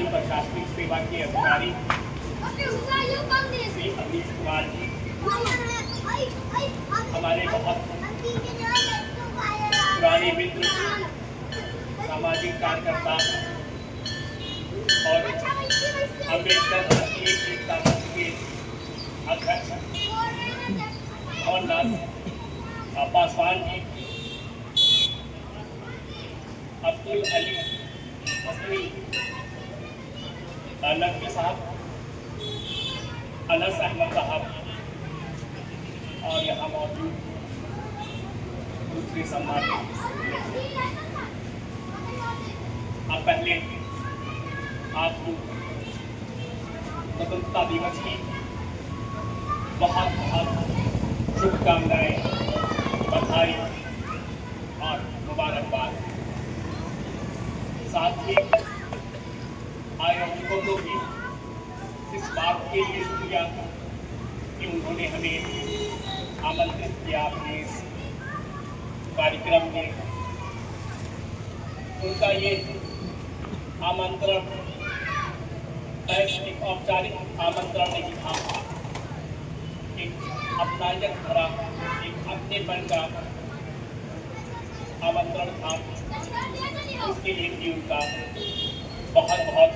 राज्य प्रशासनिक सेवा के अधिकारी श्री अमीश कुमार जी, हमारे बहुत पुराने मित्र, सामाजिक कार्यकर्ता और अम्बेडकर राष्ट्रीय एकता मंच के अध्यक्ष मोहनलाल पासवान जी, अब्दुल अली हसनी नकवी साहब, अनस अहमद साहब और यहाँ मौजूद दूसरे सम्मानित। अब पहले आपको स्वतंत्रता दिवस की बहुत बहुत शुभकामनाएं, बधाई और मुबारकबाद। साथ ही आयोजकों को भी इस बात के लिए शुक्रिया कि उन्होंने हमें आमंत्रित किया अपने इस कार्यक्रम में। उनका ये आमंत्रण एक औपचारिक आमंत्रण नहीं था, एक अपनायत भरा, एक अपनेपन का आमंत्रण था। उसके लिए भी उनका बहुत बहुत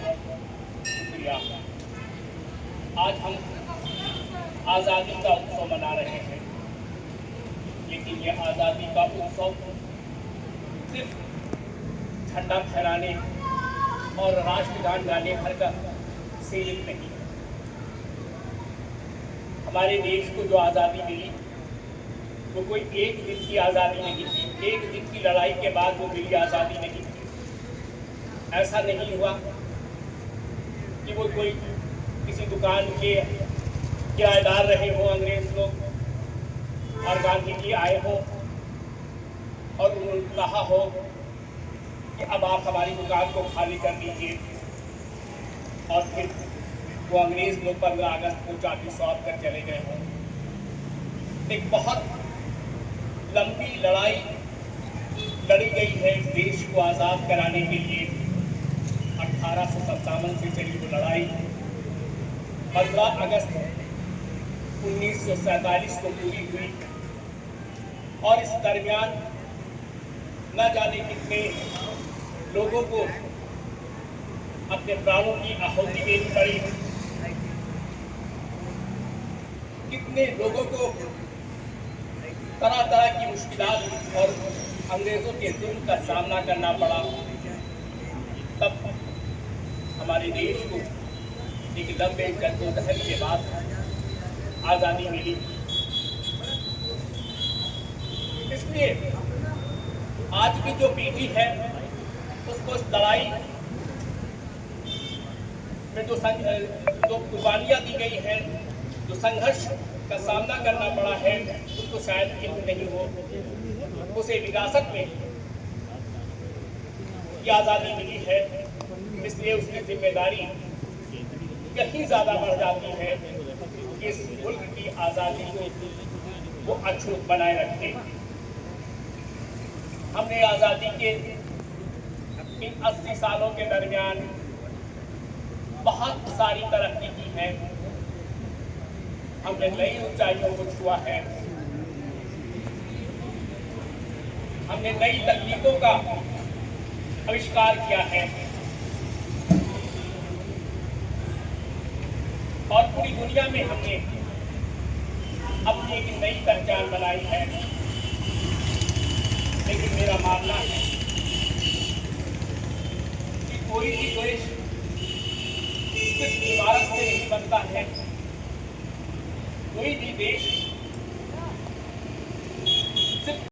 शुक्रिया। आज हम आज़ादी का उत्सव मना रहे हैं, लेकिन ये आज़ादी का उत्सव सिर्फ झंडा फहराने और राष्ट्रगान गाने भर का सीमित नहीं है। हमारे देश को जो आज़ादी मिली वो कोई एक दिन की आज़ादी नहीं थी, एक दिन की लड़ाई के बाद वो मिली आज़ादी नहीं थी। ऐसा नहीं हुआ कि वो कोई किसी दुकान के किराएदार रहे हो अंग्रेज लोग और गांधी जी आए हो और उन्होंने कहा हो कि अब आप हमारी दुकान को खाली कर दीजिए, और फिर वो अंग्रेज लोग 15 अगस्त को चाबी सौंप कर चले गए हों। एक बहुत लंबी लड़ाई लड़ी गई है इस देश को आज़ाद कराने के लिए। 1857 से चली वो लड़ाई 15 अगस्त 1947 को पूरी हुई, और इस दरमियान न जाने कितने लोगों को अपने प्राणों की आहुति देनी पड़ी, कितने लोगों को तरह तरह की मुश्किलात और अंग्रेजों के जुल्म का सामना करना पड़ा। तब हमारे देश को एक लंबे जद्दोजहद के बाद आज़ादी मिली। इसलिए आज की जो पीढ़ी है उसको इस लड़ाई में जो कुर्बानियाँ दी गई हैं, जो संघर्ष का सामना करना पड़ा है, उसको शायद इल्म नहीं हो। उसे विरासत में ये आज़ादी मिली है, इसलिए उसकी जिम्मेदारी कहीं ज़्यादा बढ़ जाती है कि इस मुल्क की आज़ादी को वो अछूत बनाए रखे। हमने आज़ादी के इन 80 सालों के दरमियान बहुत सारी तरक्की की है। हमने नई ऊंचाइयों को छुआ है, हमने नई तकनीकों का आविष्कार किया है, और पूरी दुनिया में हमने अपनी एक नई पहचान बनाई है। लेकिन मेरा मानना है कि कोई भी देश सिर्फ इमारत से नहीं बनता है, कोई भी देश